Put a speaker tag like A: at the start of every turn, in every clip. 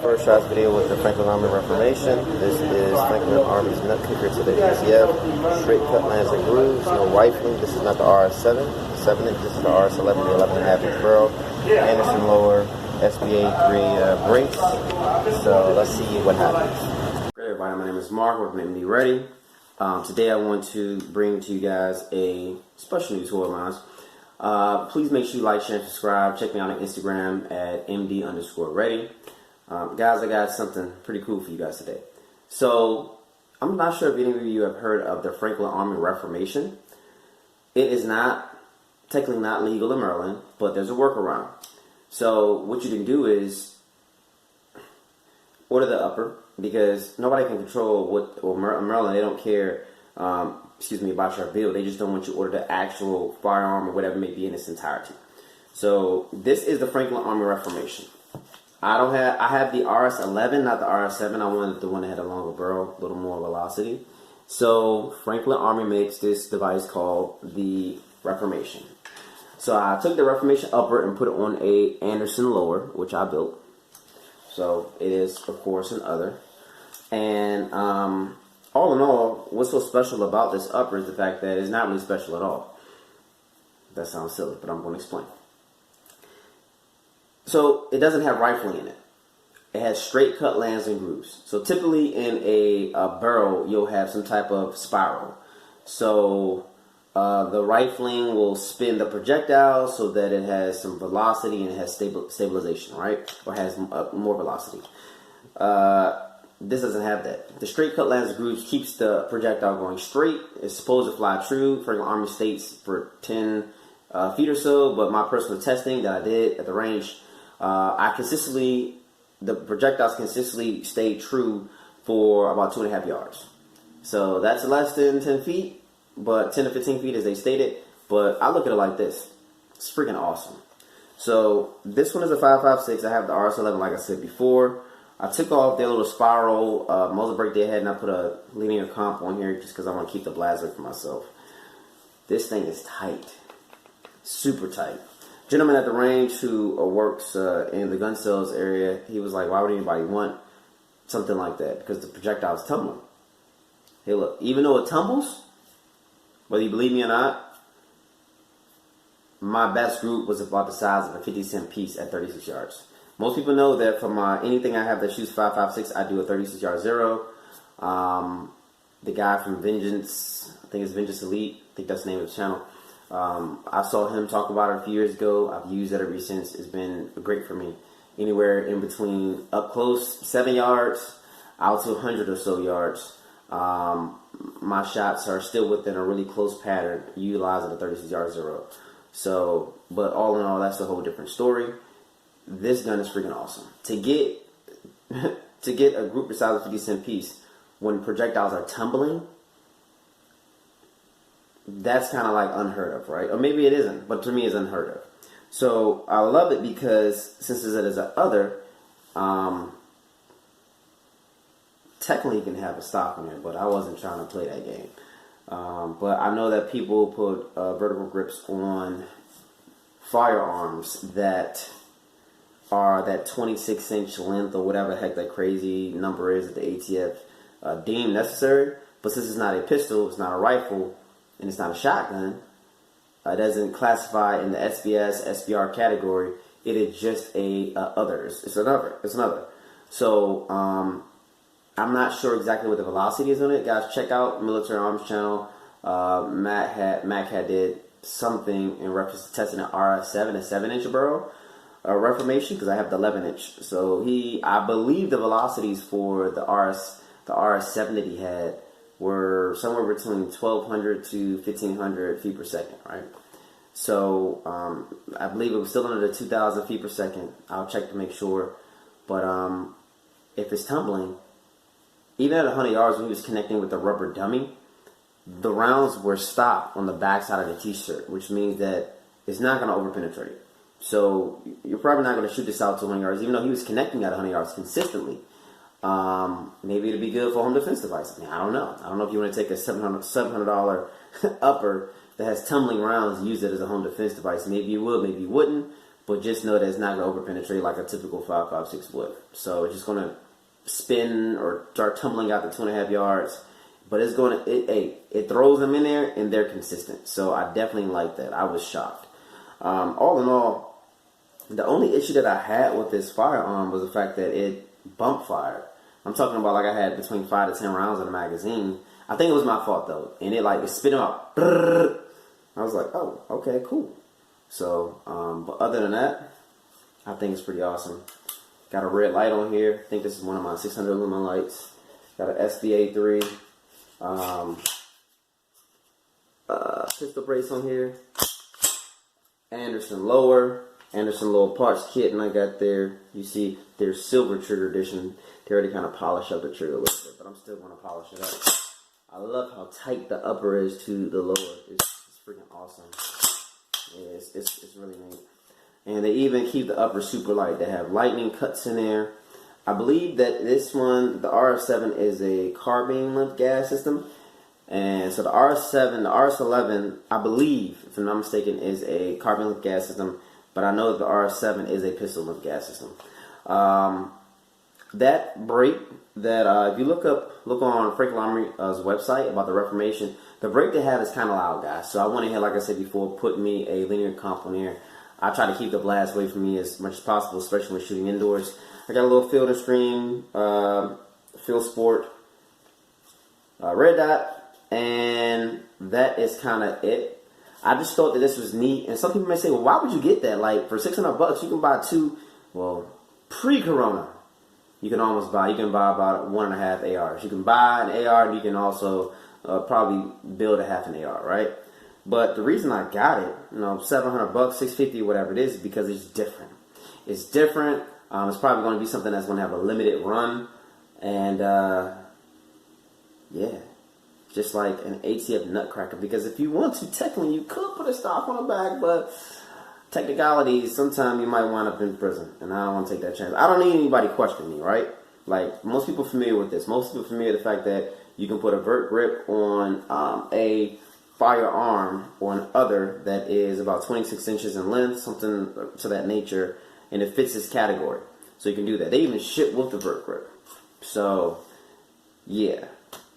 A: First shots video with the Franklin Armory Reformation. This is Franklin Army's nut kicker to the ATF. Straight cut lands and grooves, no rifling. This is not the RS7, 7-inch. This is the RS11, the 11.5-inch barrel. Anderson lower, SBA 3 brakes. So let's see what happens. Great, everybody. My name is Mark. We're from MD Ready. Today I want to bring to you guys a special new tool of mine. Please make sure you like, share, and subscribe. Check me out on Instagram at MD_ready. Guys, I got something pretty cool for you guys today. So, I'm not sure if any of you have heard of the Franklin Armory Reformation. It is technically not legal in Maryland, but there's a workaround. So, what you can do is order the upper, because nobody can control Maryland, they don't care, about your build. They just don't want you to order the actual firearm or whatever it may be in its entirety. So, this is the Franklin Armory Reformation. I have the RS11, not the RS7. I wanted the one that had a longer barrel, a little more velocity. So Franklin Armory makes this device called the Reformation. So I took the Reformation upper and put it on a Anderson lower, which I built. So it is, of course, an other. And all in all, what's so special about this upper is the fact that it's not really special at all. That sounds silly, but I'm going to explain. So it doesn't have rifling in it. It has straight cut lands and grooves. So typically in a barrel, you'll have some type of spiral. So the rifling will spin the projectile so that it has some velocity and it has stabilization, right? Or has more velocity. This doesn't have that. The straight cut lands and grooves keeps the projectile going straight. It's supposed to fly true. Franklin Armory states for 10 feet or so, but my personal testing that I did at the range, the projectiles consistently stay true for about 2.5 yards. So that's less than 10 feet, but 10 to 15 feet as they stated. But I look at it like this. It's freaking awesome. So this one is a 5.56. I have the RS11 like I said before. I took off their little spiral muzzle brake they had, and I put a linear comp on here just because I want to keep the blaster for myself. This thing is tight. Super tight. Gentleman at the range who works in the gun sales area, he was like, why would anybody want something like that? Because the projectile is tumbling. Hey, look, even though it tumbles, whether you believe me or not, my best group was about the size of a 50-cent piece at 36 yards. Most people know that for anything I have that shoots 5.56, I do a 36-yard zero. The guy from Vengeance, I think it's Vengeance Elite, I think that's the name of the channel. I saw him talk about it a few years ago. I've used it ever since. It's been great for me. Anywhere in between up close 7 yards out to 100 or so yards. My shots are still within a really close pattern utilizing the 36-yard zero. So, but all in all, that's a whole different story. This gun is freaking awesome. To get a group the size of a 50-cent piece when projectiles are tumbling, that's kind of like unheard of, right? Or maybe it isn't, but to me it's unheard of. So I love it because since it is an other, technically you can have a stock on it, but I wasn't trying to play that game. But I know that people put vertical grips on firearms that are that 26-inch length or whatever the heck that crazy number is that the ATF deemed necessary. But since it's not a pistol, it's not a rifle, and it's not a shotgun, it doesn't classify in the SBS, SBR category. It is just a others. It's another. So I'm not sure exactly what the velocity is on it. Guys, check out Military Arms channel. Mac had did something in reference to testing an RS7, a 7-inch barrel Reformation, because I have the 11-inch. So I believe the velocities for the RS7 that he had were somewhere between 1,200 to 1,500 feet per second, right? So I believe it was still under the 2,000 feet per second. I'll check to make sure. But if it's tumbling, even at 100 yards when he was connecting with the rubber dummy, the rounds were stopped on the back side of the t-shirt, which means that it's not going to overpenetrate. So you're probably not going to shoot this out to 100 yards, even though he was connecting at 100 yards consistently. Maybe it'd be good for home defense device. I don't know. I don't know if you want to take a $700 upper that has tumbling rounds and use it as a home defense device. Maybe you would, maybe you wouldn't. but just know that it's not going to overpenetrate like a typical 5.56 would. So it's just going to spin or start tumbling out to 2.5 yards. But it's going to, it throws them in there and they're consistent. So I definitely like that. I was shocked. All in all, the only issue that I had with this firearm was the fact that it bump fired. I'm talking about like I had between 5 to 10 rounds in the magazine. I think it was my fault though. And it spit out. I was like, oh, okay, cool. So, but other than that, I think it's pretty awesome. Got a red light on here. I think this is one of my 600 lumen lights. Got an SBA 3. Pistol brace on here. Anderson lower parts kit, and I got there. You see, there's silver trigger edition. They already kind of polish up the trigger a little bit, but I'm still going to polish it up. I love how tight the upper is to the lower. It's freaking awesome. Yeah, it's really neat. And they even keep the upper super light. They have lightning cuts in there. I believe that this one, the RS7, is a carbine lift gas system. And so the RS7, the RS11, I believe, if I'm not mistaken, is a carbine lift gas system. But I know that the RS7 is a pistol lift gas system. That brake, if you look on Frank Armory's website about the Reformation, the brake they have is kind of loud, guys. So I went ahead, like I said before, put me a linear comp on here. I try to keep the blast away from me as much as possible, especially when shooting indoors. I got a little Field and Stream, Field Sport, red dot, and that is kind of it. I just thought that this was neat, and some people may say, well, why would you get that? Like, for $600, you can buy two, well, pre-Corona, you can buy about 1.5 ARs. You can buy an AR, and you can also probably build a half an AR, right? But the reason I got it, $700, $650, whatever it is because it's different. It's different. It's probably going to be something that's going to have a limited run. And, yeah, just like an ATF nutcracker. Because if you want to, technically, you could put a stock on the back, but technicalities, sometimes you might wind up in prison. And I don't want to take that chance. I don't need anybody questioning me, right? Like, most people are familiar with this. Most people are familiar with the fact that you can put a vert grip on a firearm or an other that is about 26 inches in length, something to that nature, and it fits this category. So you can do that. They even ship with the vert grip. So, yeah.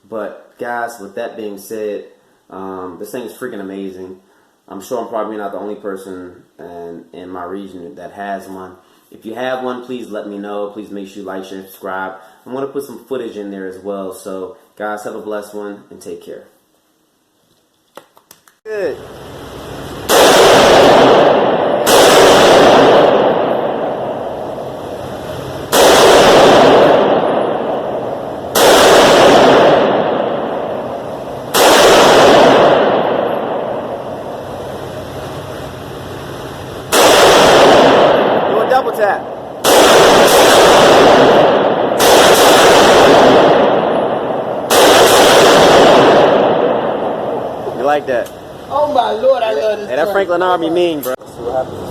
A: But, guys, with that being said, this thing is freaking amazing. I'm sure I'm probably not the only person in my region that has one. If you have one, please let me know. Please make sure you like, share, and subscribe. I'm going to put some footage in there as well. So, guys, have a blessed one and take care. Good. Do a double tap. You like that?
B: Oh my Lord, I love this.
A: Hey, that Franklin Army mean, bro. Let's see what happens.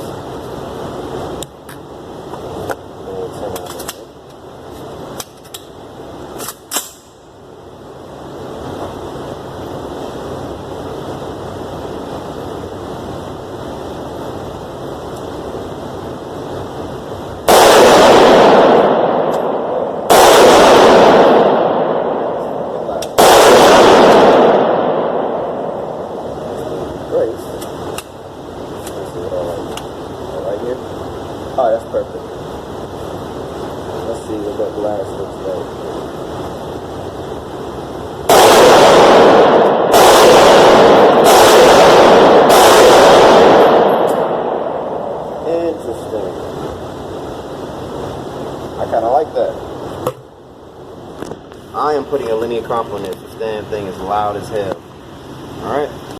A: Oh, that's perfect. Let's see what that glass looks like. Interesting. I kind of like that. I am putting a linear comp on this. This damn thing is loud as hell. Alright.